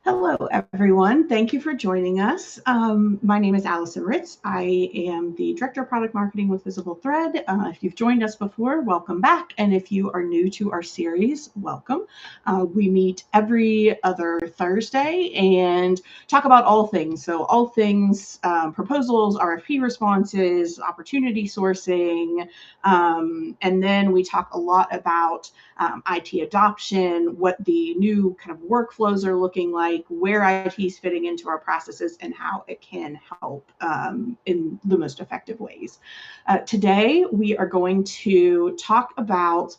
Hello, everyone. Thank you for joining us. My name is Allison Ritz. I am the Director of Product Marketing with VisibleThread. If you've joined us before, welcome back. And if you are new to our series, welcome. We meet every other Thursday and talk about all things. So all things proposals, RFP responses, opportunity sourcing, and then we talk a lot about IT adoption, what the new kind of workflows are looking like, where IT is fitting into our processes, and how it can help in the most effective ways. Today, we are going to talk about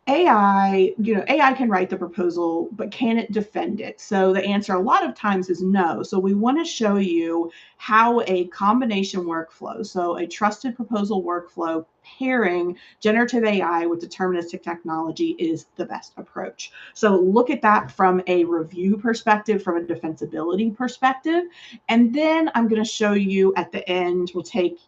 AI. AI can write the proposal, but can it defend it? So the answer a lot of times is no. So we want to show you how a combination workflow, so a trusted proposal workflow pairing generative AI with deterministic technology is the best approach. So look at that from a review perspective, from a defensibility perspective. And then I'm going to show you at the end, we'll take,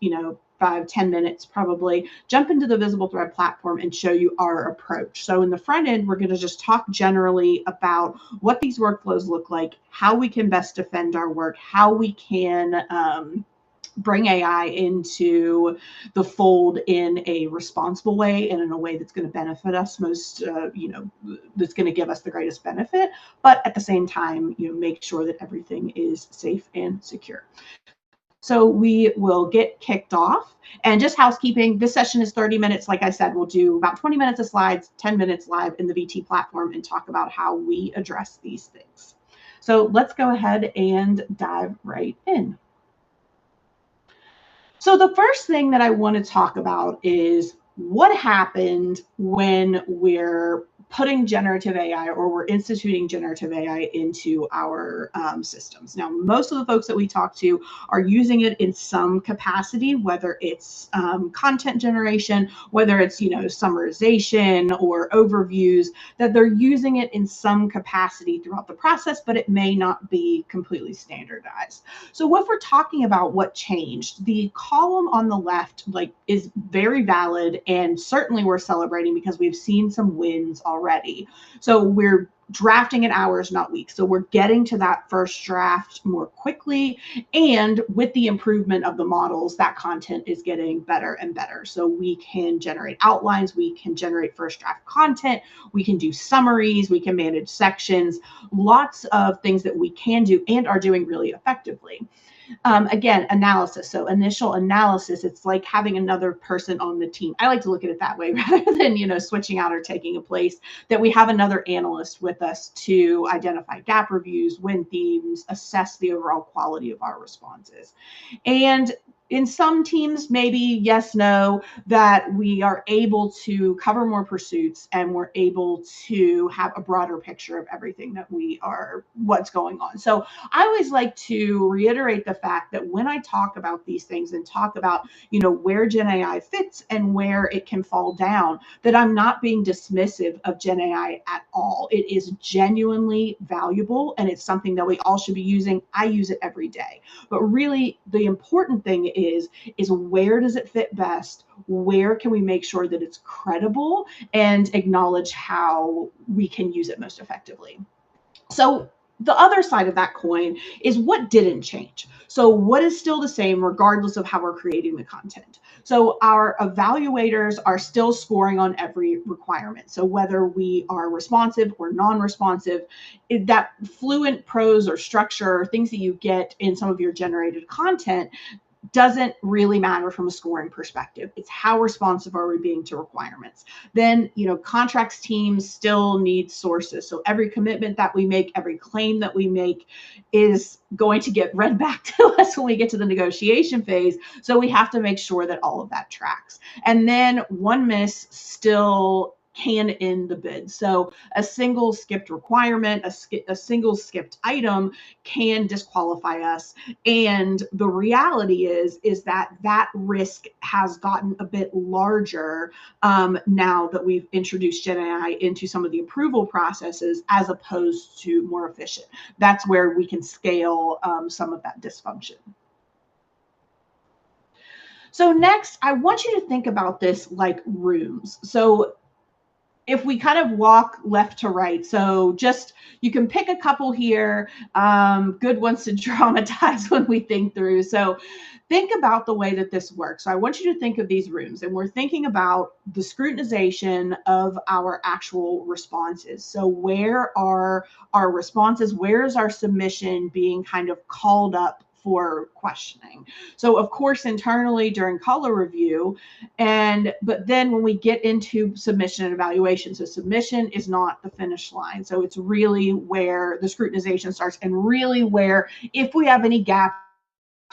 5-10 minutes probably, jump into the VisibleThread platform and show you our approach. So in the front end, we're going to just talk generally about what these workflows look like, how we can best defend our work, how we can bring AI into the fold in a responsible way and in a way that's going to benefit us most, that's going to give us the greatest benefit, but at the same time, make sure that everything is safe and secure. So we will get kicked off. And just housekeeping, this session is 30 minutes. Like I said, we'll do about 20 minutes of slides, 10 minutes live in the VT platform and talk about how we address these things. So let's go ahead and dive right in. So the first thing that I want to talk about is what happened when we're putting generative AI or we're instituting generative AI into our systems. Now, most of the folks that we talk to are using it in some capacity, whether it's content generation, whether it's, summarization or overviews, that they're using it in some capacity throughout the process, but it may not be completely standardized. So if we're talking about what changed, the column on the left is very valid, and certainly we're celebrating because we've seen some wins already. So we're drafting in hours, not weeks. So we're getting to that first draft more quickly. And with the improvement of the models, that content is getting better and better. So we can generate outlines, we can generate first draft content, we can do summaries, we can manage sections, lots of things that we can do and are doing really effectively. Again, analysis. So initial analysis, it's like having another person on the team. I like to look at it that way rather than, switching out or taking a place, that we have another analyst with us to identify gap reviews, win themes, assess the overall quality of our responses. And in some teams, maybe yes, no, that we are able to cover more pursuits and we're able to have a broader picture of everything that what's going on. So I always like to reiterate the fact that when I talk about these things and talk about, where Gen AI fits and where it can fall down, that I'm not being dismissive of Gen AI at all. It is genuinely valuable and it's something that we all should be using. I use it every day. But really, the important thing is where does it fit best? Where can we make sure that it's credible and acknowledge how we can use it most effectively? So the other side of that coin is what didn't change. So what is still the same regardless of how we're creating the content? So our evaluators are still scoring on every requirement. So whether we are responsive or non-responsive, that fluent prose or structure, things that you get in some of your generated content, doesn't really matter from a scoring perspective. It's how responsive are we being to requirements. Then, contracts teams still need sources. So every commitment that we make, every claim that we make is going to get read back to us when we get to the negotiation phase. So we have to make sure that all of that tracks. And then one miss still can end the bid. So a single skipped requirement, a single skipped item can disqualify us. And the reality is that risk has gotten a bit larger now that we've introduced Gen AI into some of the approval processes as opposed to more efficient. That's where we can scale some of that dysfunction. So next, I want you to think about this like rooms. So if we kind of walk left to right, so just you can pick a couple here, good ones to dramatize when we think through. So think about the way that this works. So I want you to think of these rooms, and we're thinking about the scrutinization of our actual responses. So where are our responses? Where's our submission being kind of called up for questioning? So of course, internally during color review, but then when we get into submission and evaluation, so submission is not the finish line. So it's really where the scrutinization starts, and really where, if we have any gaps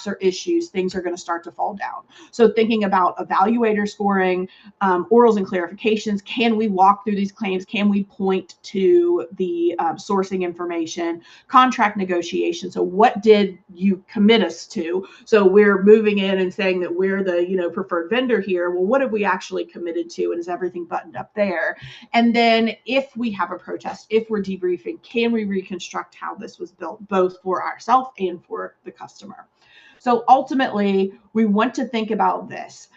or issues, things are going to start to fall down. So thinking about evaluator scoring, orals and clarifications, can we walk through these claims? Can we point to the sourcing information? Contract negotiation. So what did you commit us to? So we're moving in and saying that we're the preferred vendor here. Well, what have we actually committed to? And is everything buttoned up there? And then if we have a protest, if we're debriefing, can we reconstruct how this was built, both for ourselves and for the customer? So ultimately, we want to think about this.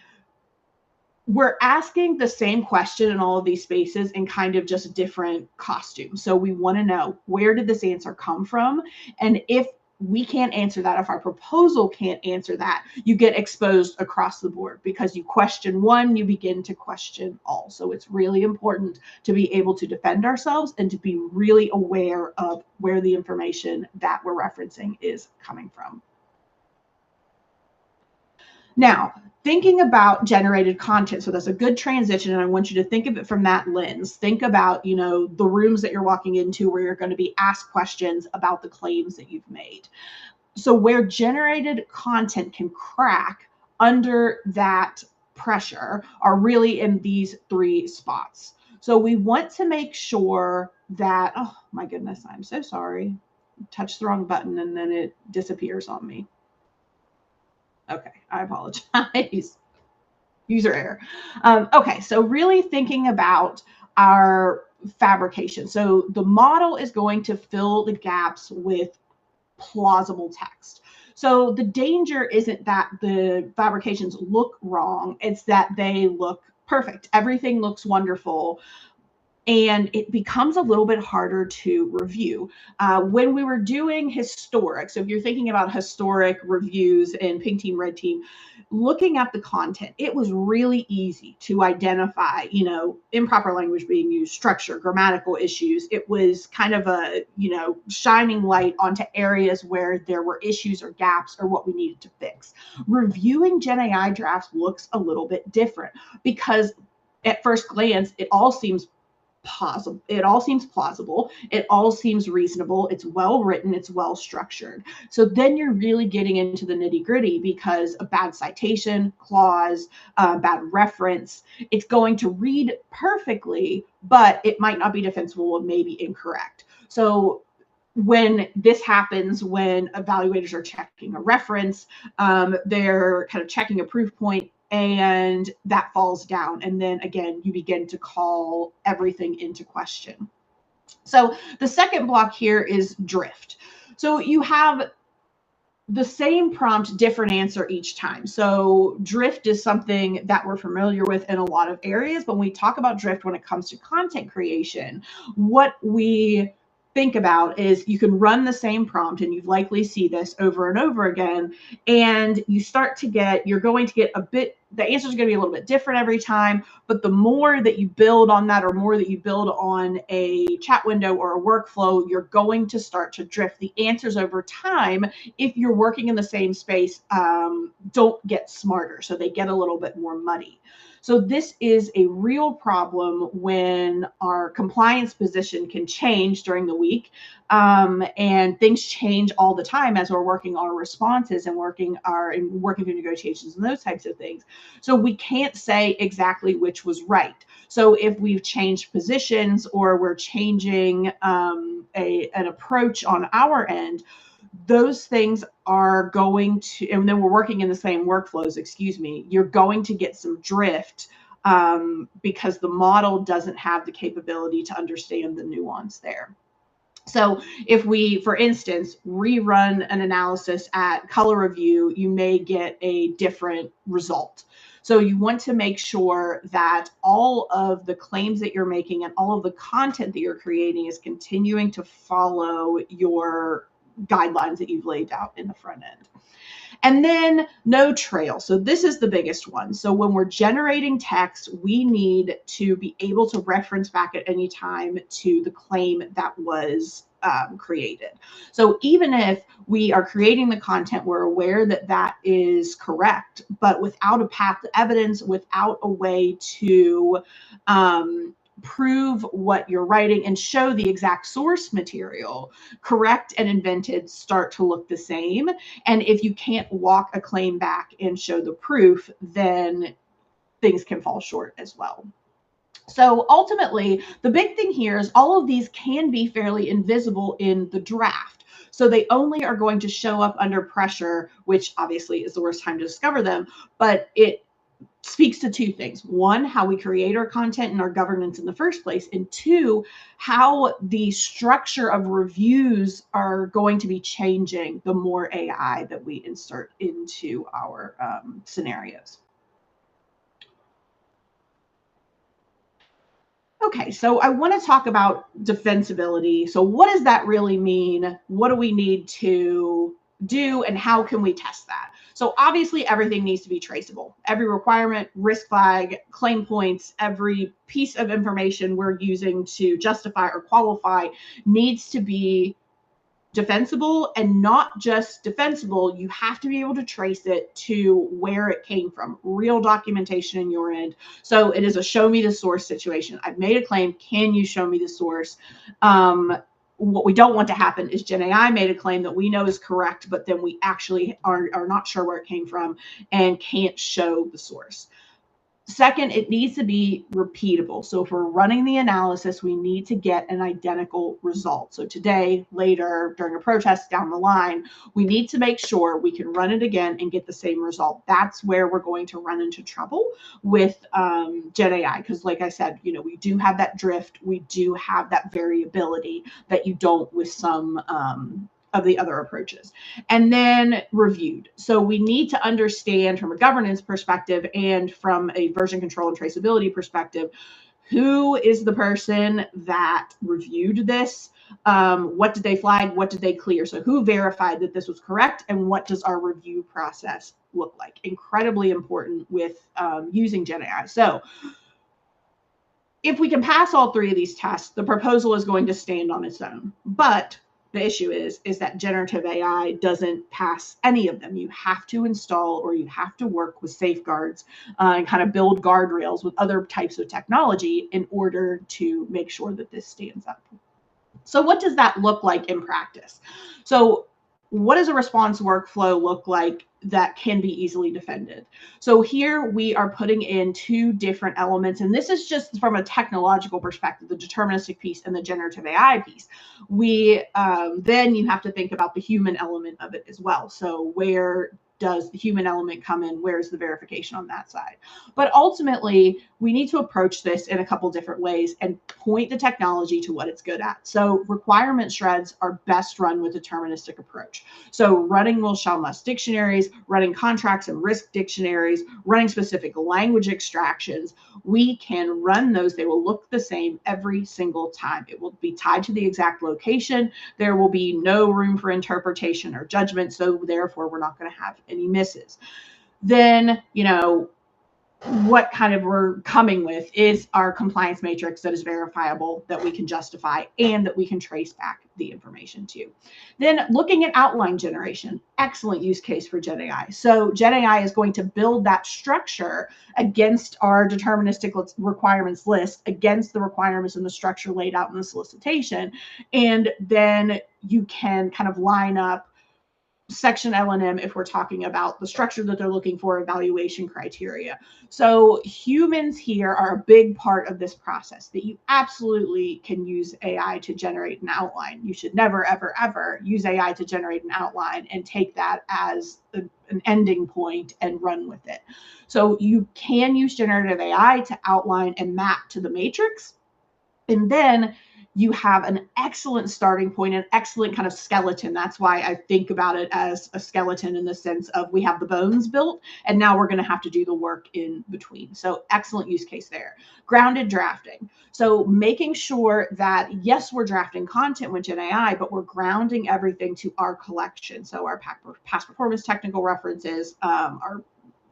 We're asking the same question in all of these spaces in kind of just different costumes. So we want to know, where did this answer come from? And if we can't answer that, if our proposal can't answer that, you get exposed across the board, because you question one, you begin to question all. So it's really important to be able to defend ourselves and to be really aware of where the information that we're referencing is coming from. Now, thinking about generated content, so that's a good transition, and I want you to think of it from that lens. Think about, the rooms that you're walking into where you're going to be asked questions about the claims that you've made. So where generated content can crack under that pressure are really in these three spots. So we want to make sure that, oh my goodness, I'm so sorry. Touched the wrong button and then it disappears on me. Okay, I apologize. User error. Okay, so really thinking about our fabrication. So the model is going to fill the gaps with plausible text. So the danger isn't that the fabrications look wrong, it's that they look perfect. Everything looks wonderful. And it becomes a little bit harder to review. When we were doing historic, so if you're thinking about historic reviews in Pink Team, Red Team, looking at the content, it was really easy to identify, improper language being used, structure, grammatical issues. It was kind of a, shining light onto areas where there were issues or gaps or what we needed to fix. Reviewing Gen AI drafts looks a little bit different, because at first glance, it all seems plausible. It all seems reasonable. It's well written. It's well structured. So then you're really getting into the nitty gritty, because a bad citation, clause, bad reference, it's going to read perfectly, but it might not be defensible and maybe incorrect. So when this happens, when evaluators are checking a reference, they're kind of checking a proof point, and that falls down. And then again, you begin to call everything into question. So the second block here is drift. So you have the same prompt, different answer each time. So drift is something that we're familiar with in a lot of areas. But when we talk about drift, when it comes to content creation, what we think about is you can run the same prompt, and you've likely see this over and over again, and you're going to get the answers are going to be a little bit different every time. But the more that you build on that, or more that you build on a chat window or a workflow, you're going to start to drift. The answers over time, if you're working in the same space, don't get smarter. So they get a little bit more muddy. So this is a real problem when our compliance position can change during the week, and things change all the time as we're working our responses and working through negotiations and those types of things. So we can't say exactly which was right. So if we've changed positions, or we're changing an approach on our end, those things are going to, and then we're working in the same workflows, you're going to get some drift, because the model doesn't have the capability to understand the nuance there. So if we, for instance, rerun an analysis at color review, you may get a different result. So you want to make sure that all of the claims that you're making and all of the content that you're creating is continuing to follow your guidelines that you've laid out in the front end. And then no trail. So this is the biggest one. So when we're generating text, we need to be able to reference back at any time to the claim that was created. So even if we are creating the content, we're aware that that is correct, but without a path to evidence, without a way to prove what you're writing and show the exact source material, correct and invented start to look the same. And if you can't walk a claim back and show the proof, then things can fall short as well. So ultimately, the big thing here is all of these can be fairly invisible in the draft. So they only are going to show up under pressure, which obviously is the worst time to discover them, but it speaks to two things. One, how we create our content and our governance in the first place. And two, how the structure of reviews are going to be changing the more AI that we insert into our scenarios. Okay, so I want to talk about defensibility. So what does that really mean? What do we need to do and how can we test that? So obviously everything needs to be traceable. Every requirement, risk flag, claim points, every piece of information we're using to justify or qualify needs to be defensible, and not just defensible, you have to be able to trace it to where it came from, real documentation in your end. So it is a show me the source situation. I've made a claim, can you show me the source? What we don't want to happen is Gen AI made a claim that we know is correct, but then we actually are not sure where it came from and can't show the source. Second, it needs to be repeatable. So if we're running the analysis, we need to get an identical result. So today, later, during a protest down the line, we need to make sure we can run it again and get the same result. That's where we're going to run into trouble with Gen AI. Because like I said, we do have that drift. We do have that variability that you don't with some of the other approaches. And then reviewed. So we need to understand from a governance perspective and from a version control and traceability perspective, who is the person that reviewed this? What did they flag? What did they clear? So who verified that this was correct? And what does our review process look like? Incredibly important with using Gen AI. So if we can pass all three of these tests, the proposal is going to stand on its own. But the issue is that generative AI doesn't pass any of them. You have to install or you have to work with safeguards and kind of build guardrails with other types of technology in order to make sure that this stands up. So what does that look like in practice? So what does a response workflow look like that can be easily defended? So here we are putting in two different elements, and this is just from a technological perspective, the deterministic piece and the generative AI piece. Then you have to think about the human element of it as well. So where does the human element come in? Where's the verification on that side? But ultimately, we need to approach this in a couple different ways and point the technology to what it's good at. So requirement shreds are best run with deterministic approach. So running will, shall, must dictionaries, running contracts and risk dictionaries, running specific language extractions. We can run those. They will look the same every single time. It will be tied to the exact location. There will be no room for interpretation or judgment. So therefore, we're not going to have any misses. Then, what kind of we're coming with is our compliance matrix that is verifiable, that we can justify, and that we can trace back the information to. Then looking at outline generation, excellent use case for Gen AI. So Gen AI is going to build that structure against our deterministic requirements list, against the requirements and the structure laid out in the solicitation. And then you can kind of line up section L&M if we're talking about the structure that they're looking for, evaluation criteria. So humans here are a big part of this process, that you absolutely can use AI to generate an outline. You should never, ever, ever use AI to generate an outline and take that as an ending point and run with it. So you can use generative AI to outline and map to the matrix. And then you have an excellent starting point, an excellent kind of skeleton. That's why I think about it as a skeleton in the sense of we have the bones built, and now we're going to have to do the work in between. So excellent use case there. Grounded drafting. So making sure that, yes, we're drafting content with Gen AI, but we're grounding everything to our collection. So our past performance technical references, our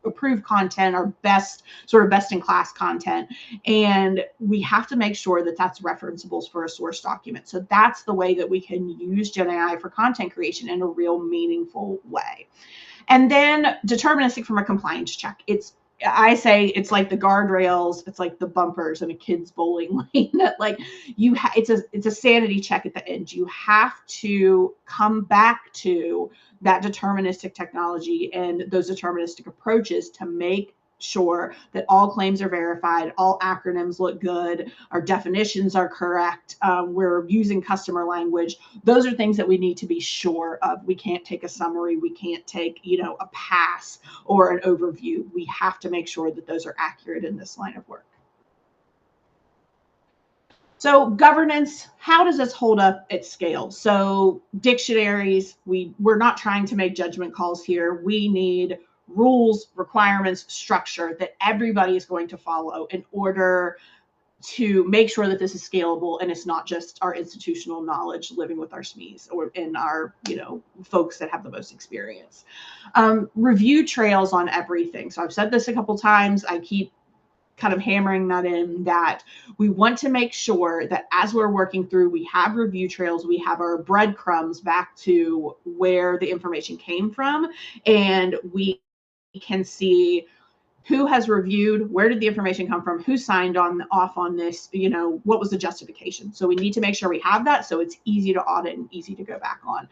approved content, our best in class content, and we have to make sure that that's referenceable for a source document. So that's the way that we can use Gen AI for content creation in a real meaningful way. And then deterministic from a compliance check. I say it's like the guardrails, it's like the bumpers in a kid's bowling lane. That like it's a sanity check at the end. You have to come back to that deterministic technology and those deterministic approaches to make sure that all claims are verified, all acronyms look good, our definitions are correct, we're using customer language. Those are things that we need to be sure of. We can't take a summary, we can't take, a pass or an overview. We have to make sure that those are accurate in this line of work. So governance, how does this hold up at scale? So dictionaries, we're not trying to make judgment calls here. We need rules, requirements, structure that everybody is going to follow in order to make sure that this is scalable and it's not just our institutional knowledge living with our SMEs or in our, folks that have the most experience. Review trails on everything. So I've said this a couple times. I keep kind of hammering that in, that we want to make sure that as we're working through, we have review trails, we have our breadcrumbs back to where the information came from, and we can see who has reviewed, where did the information come from, who signed off on this, what was the justification. So we need to make sure we have that so it's easy to audit and easy to go back on.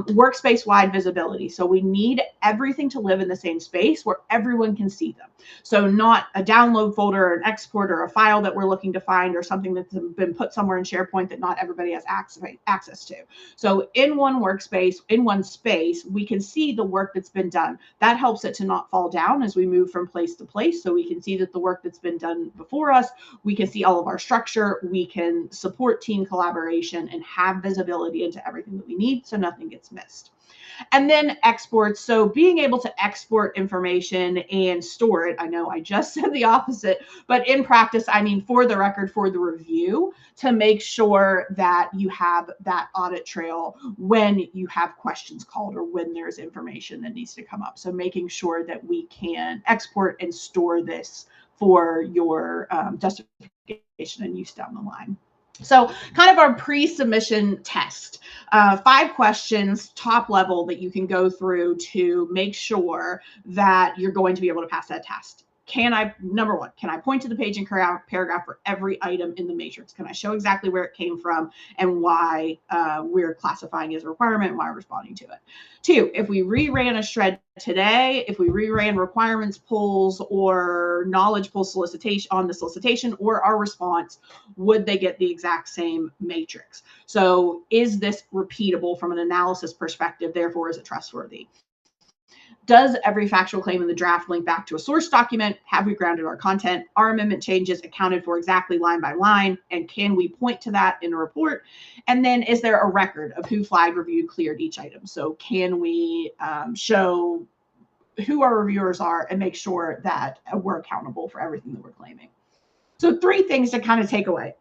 Workspace-wide visibility. So we need everything to live in the same space where everyone can see them. So not a download folder or an export or a file that we're looking to find or something that's been put somewhere in SharePoint that not everybody has access to. So in one workspace, in one space, we can see the work that's been done. That helps it to not fall down as we move from place to place. So we can see that the work that's been done before us, we can see all of our structure, we can support team collaboration and have visibility into everything that we need so nothing gets missed. And then exports. So being able to export information and store it. I know I just said the opposite, but in practice, I mean, for the record, for the review, to make sure that you have that audit trail when you have questions called or when there's information that needs to come up. So making sure that we can export and store this for your justification and use down the line. So kind of our pre-submission test, 5 questions, top level, that you can go through to make sure that you're going to be able to pass that test. Number 1, can I point to the page and paragraph for every item in the matrix? Can I show exactly where it came from and why we're classifying as a requirement and why we're responding to it? 2, if we reran a shred today, if we reran requirements pulls or knowledge pull solicitation on the solicitation or our response, would they get the exact same matrix? So is this repeatable from an analysis perspective? Therefore, is it trustworthy? Does every factual claim in the draft link back to a source document? Have we grounded our content? Are amendment changes accounted for exactly line by line? And can we point to that in a report? And then is there a record of who flagged, reviewed, cleared each item? So can we show who our reviewers are and make sure that we're accountable for everything that we're claiming? So 3 things to kind of take away.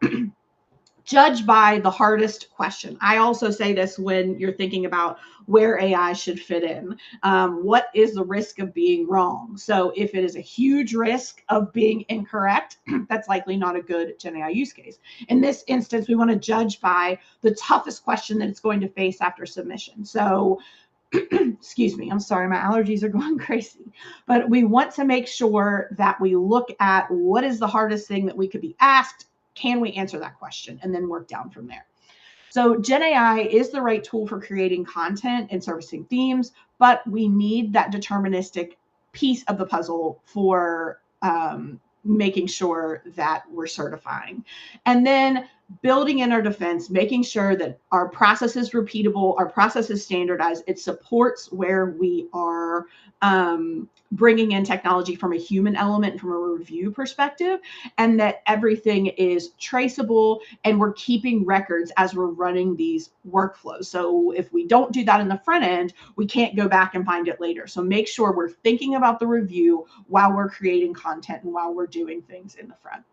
Judge by the hardest question. I also say this when you're thinking about where AI should fit in. What is the risk of being wrong? So if it is a huge risk of being incorrect, that's likely not a good Gen AI use case. In this instance, we want to judge by the toughest question that it's going to face after submission. So excuse me, I'm sorry, my allergies are going crazy. But we want to make sure that we look at what is the hardest thing that we could be asked. Can we answer that question? And then work down from there. So Gen AI is the right tool for creating content and servicing themes, but we need that deterministic piece of the puzzle for making sure that we're certifying. And then building in our defense, making sure that our process is repeatable, our process is standardized, it supports where we are bringing in technology from a human element, from a review perspective, and that everything is traceable and we're keeping records as we're running these workflows. So if we don't do that in the front end, we can't go back and find it later. So make sure we're thinking about the review while we're creating content and while we're doing things in the front.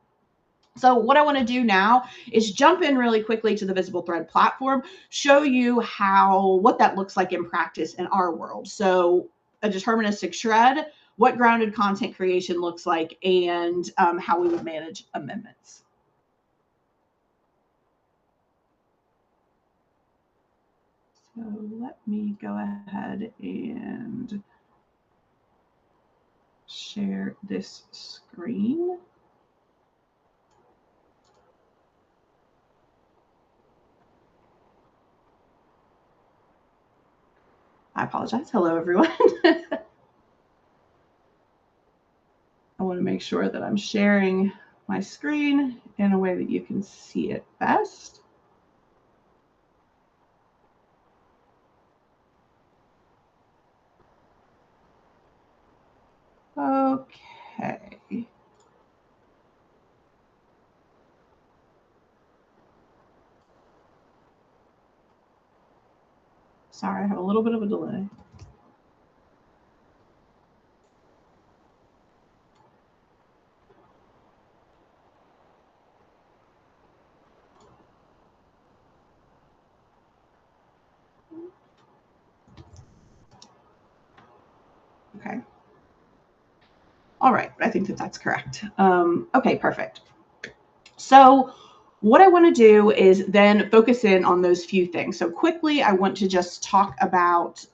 So what I want to do now is jump in really quickly to the VisibleThread platform, show you what that looks like in practice in our world. So a deterministic shred, what grounded content creation looks like, and how we would manage amendments. So let me go ahead and share this screen. I apologize. Hello, everyone. I want to make sure that I'm sharing my screen in a way that you can see it best. Okay. Sorry, I have a little bit of a delay. Okay. All right, I think that that's correct. Okay, perfect. So what I want to do is then focus in on those few things. So quickly, I want to just talk about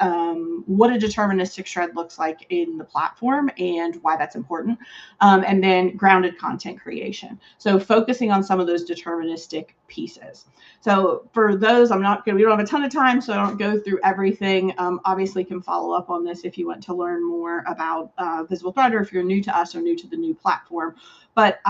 what a deterministic shred looks like in the platform and why that's important, and then grounded content creation. So focusing on some of those deterministic pieces. So for those, we don't have a ton of time, so I don't go through everything. Obviously, can follow up on this if you want to learn more about VisibleThread, or if you're new to us or new to the new platform. But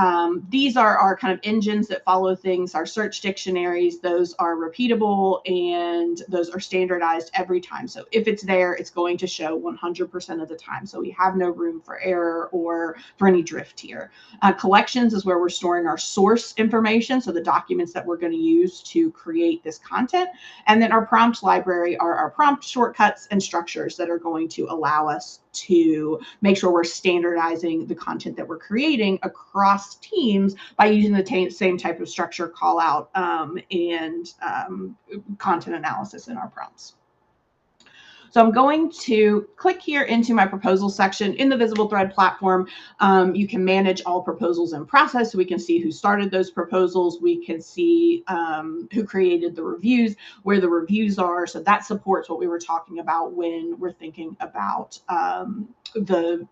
these are our kind of engines that follow things, our search dictionaries. Those are repeatable and those are standardized every time. So if it's there, it's going to show 100% of the time. So we have no room for error or for any drift here. Collections is where we're storing our source information, so the documents that we're going to use to create this content. And then our prompt library are our prompt shortcuts and structures that are going to allow us to make sure we're standardizing the content that we're creating across teams by using the same type of structure, call out, and content analysis in our prompts. So I'm going to click here into my proposal section in the VisibleThread platform. You can manage all proposals in process. So we can see who started those proposals. We can see who created the reviews, where the reviews are. So that supports what we were talking about when we're thinking about the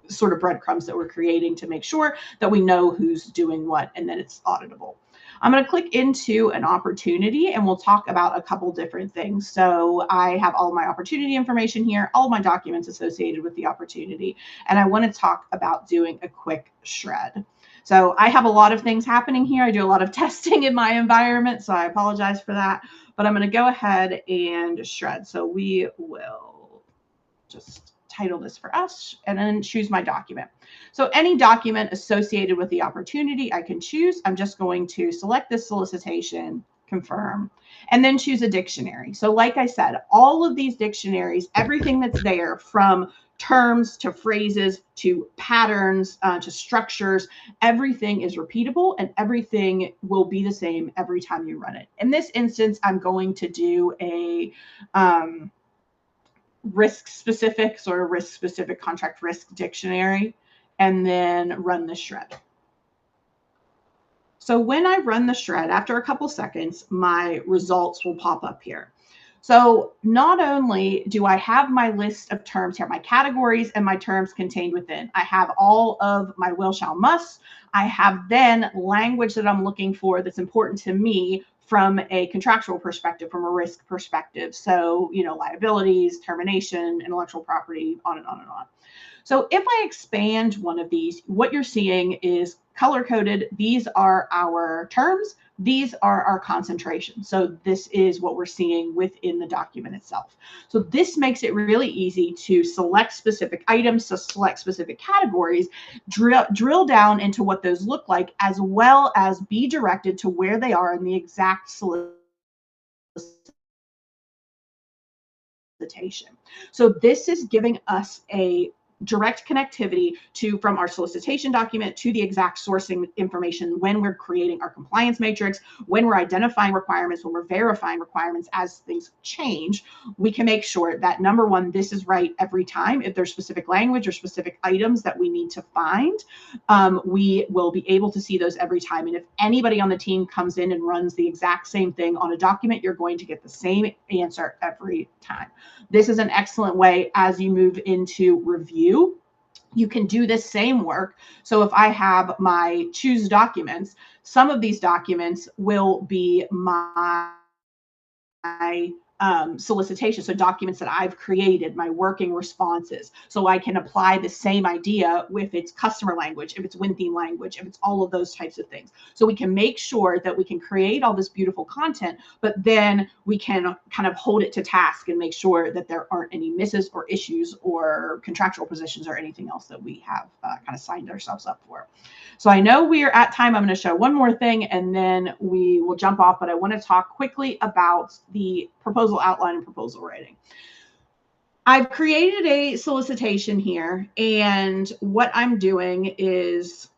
sort of breadcrumbs that we're creating to make sure that we know who's doing what and that it's auditable. I'm going to click into an opportunity and we'll talk about a couple different things. So I have all of my opportunity information here, all of my documents associated with the opportunity, and I want to talk about doing a quick shred. So I have a lot of things happening here. I do a lot of testing in my environment, so I apologize for that, but I'm going to go ahead and shred. So we will just title this for us and then choose my document. So any document associated with the opportunity I can choose. I'm just going to select this solicitation, confirm, and then choose a dictionary. So like I said, all of these dictionaries, everything that's there from terms to phrases to patterns to structures, everything is repeatable and everything will be the same every time you run it. In this instance, I'm going to do a risk-specific, sort of risk-specific contract risk dictionary, and then run the shred. So when I run the shred, after a couple seconds, my results will pop up here. So not only do I have my list of terms here, my categories and my terms contained within, I have all of my will, shall, must. I have then language that I'm looking for that's important to me from a contractual perspective, from a risk perspective. So, liabilities, termination, intellectual property, on and on and on. So if I expand one of these, what you're seeing is color-coded. These are our terms. These are our concentrations. So this is what we're seeing within the document itself. So this makes it really easy to select specific items, to select specific categories, drill down into what those look like, as well as be directed to where they are in the exact solicitation. So this is giving us a direct connectivity from our solicitation document to the exact sourcing information when we're creating our compliance matrix, when we're identifying requirements, when we're verifying requirements as things change. We can make sure that, number one, this is right every time. If there's specific language or specific items that we need to find, we will be able to see those every time. And if anybody on the team comes in and runs the exact same thing on a document, you're going to get the same answer every time. This is an excellent way as you move into review. You can do this same work. So if I have my choose documents, some of these documents will be my solicitation, so documents that I've created, my working responses. So I can apply the same idea if it's customer language, if it's win theme language, if it's all of those types of things. So we can make sure that we can create all this beautiful content, but then we can kind of hold it to task and make sure that there aren't any misses or issues or contractual positions or anything else that we have kind of signed ourselves up for. So I know we are at time. I'm going to show one more thing and then we will jump off, but I want to talk quickly about the proposal outline and proposal writing. I've created a solicitation here, and what I'm doing is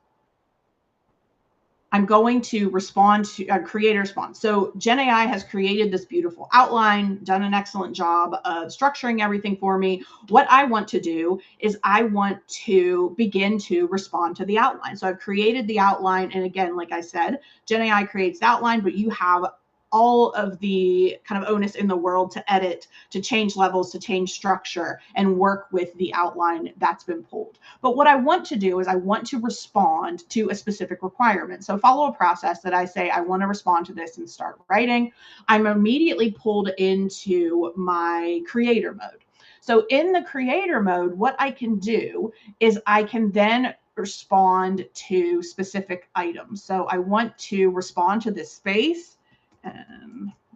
I'm going to respond to create a response. So Gen AI has created this beautiful outline, done an excellent job of structuring everything for me. What I want to do is I want to begin to respond to the outline. So I've created the outline. And again, like I said, Gen AI creates the outline, but you have all of the kind of onus in the world to edit, to change levels, to change structure, and work with the outline that's been pulled. But what I want to do is I want to respond to a specific requirement. So follow a process that I say, I want to respond to this and start writing. I'm immediately pulled into my creator mode. So in the creator mode, what I can do is I can then respond to specific items. So I want to respond to this space.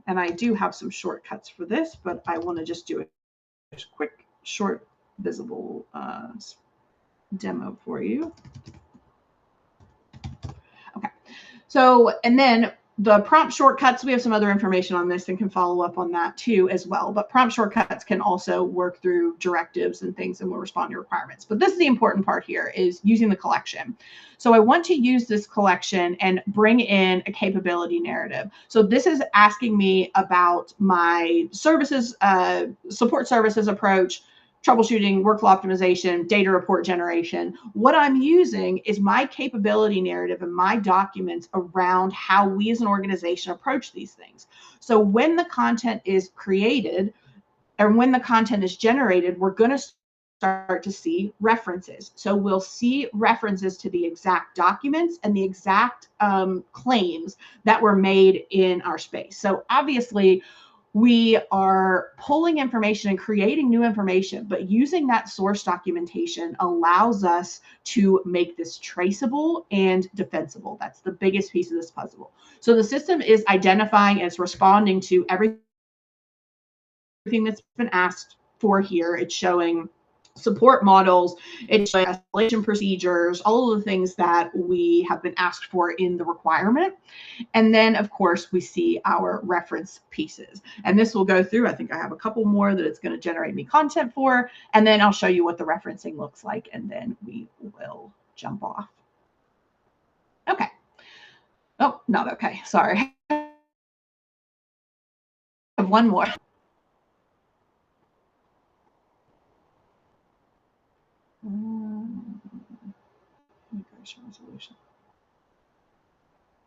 And I do have some shortcuts for this, but I want to just do a quick, short, visible demo for you. Okay. So, and then the prompt shortcuts, we have some other information on this and can follow up on that too as well. But prompt shortcuts can also work through directives and things and will respond to requirements. But this is the important part here, is using the collection. So I want to use this collection and bring in a capability narrative. So this is asking me about my services, support services approach, troubleshooting, workflow optimization, data report generation. What I'm using is my capability narrative and my documents around how we as an organization approach these things. So when the content is created and when the content is generated, we're going to start to see references. So we'll see references to the exact documents and the exact claims that were made in our space. So obviously, we are pulling information and creating new information, but using that source documentation allows us to make this traceable and defensible. That's the biggest piece of this puzzle. So the system is identifying and it's responding to everything that's been asked for here. It's showing support models, it's showing escalation procedures, all of the things that we have been asked for in the requirement. And then, of course, we see our reference pieces. And this will go through, I think I have a couple more that it's going to generate me content for. And then I'll show you what the referencing looks like. And then we will jump off. Okay. Oh, not okay. Sorry. I have one more. Resolution.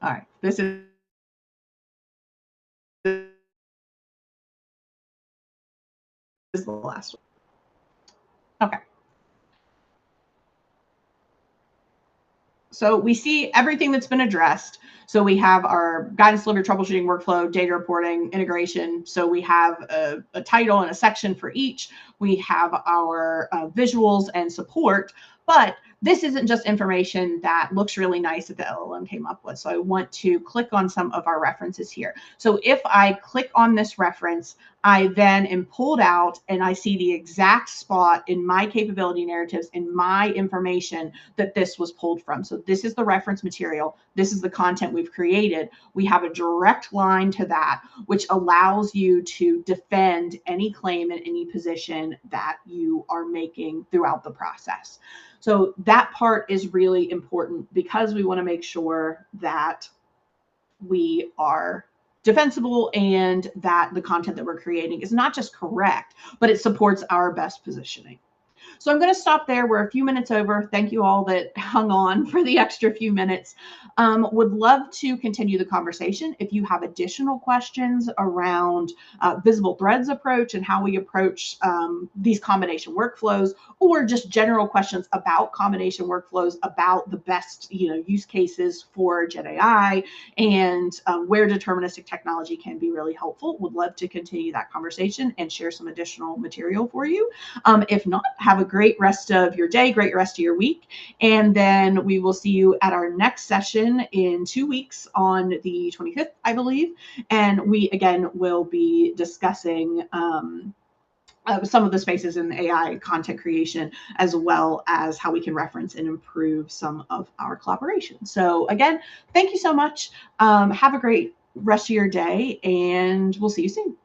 All right. This is the last one. Okay. So we see everything that's been addressed. So we have our guidance delivery, troubleshooting, workflow, data reporting, integration. So we have a title and a section for each. We have our visuals and support. But this isn't just information that looks really nice that the LLM came up with. So I want to click on some of our references here. So if I click on this reference, I then am pulled out and I see the exact spot in my capability narratives, in my information, that this was pulled from. So this is the reference material. This is the content we've created. We have a direct line to that, which allows you to defend any claim in any position that you are making throughout the process. So that part is really important because we want to make sure that we are defensible and that the content that we're creating is not just correct, but it supports our best positioning. So I'm going to stop there. We're a few minutes over. Thank you all that hung on for the extra few minutes. Would love to continue the conversation. If you have additional questions around VisibleThread's approach and how we approach these combination workflows, or just general questions about combination workflows, about the best use cases for Gen AI and where deterministic technology can be really helpful, would love to continue that conversation and share some additional material for you. If not, have a great rest of your day, great rest of your week. And then we will see you at our next session in 2 weeks on the 25th, I believe. And we, again, will be discussing some of the spaces in AI content creation, as well as how we can reference and improve some of our collaboration. So again, thank you so much. Have a great rest of your day, and we'll see you soon.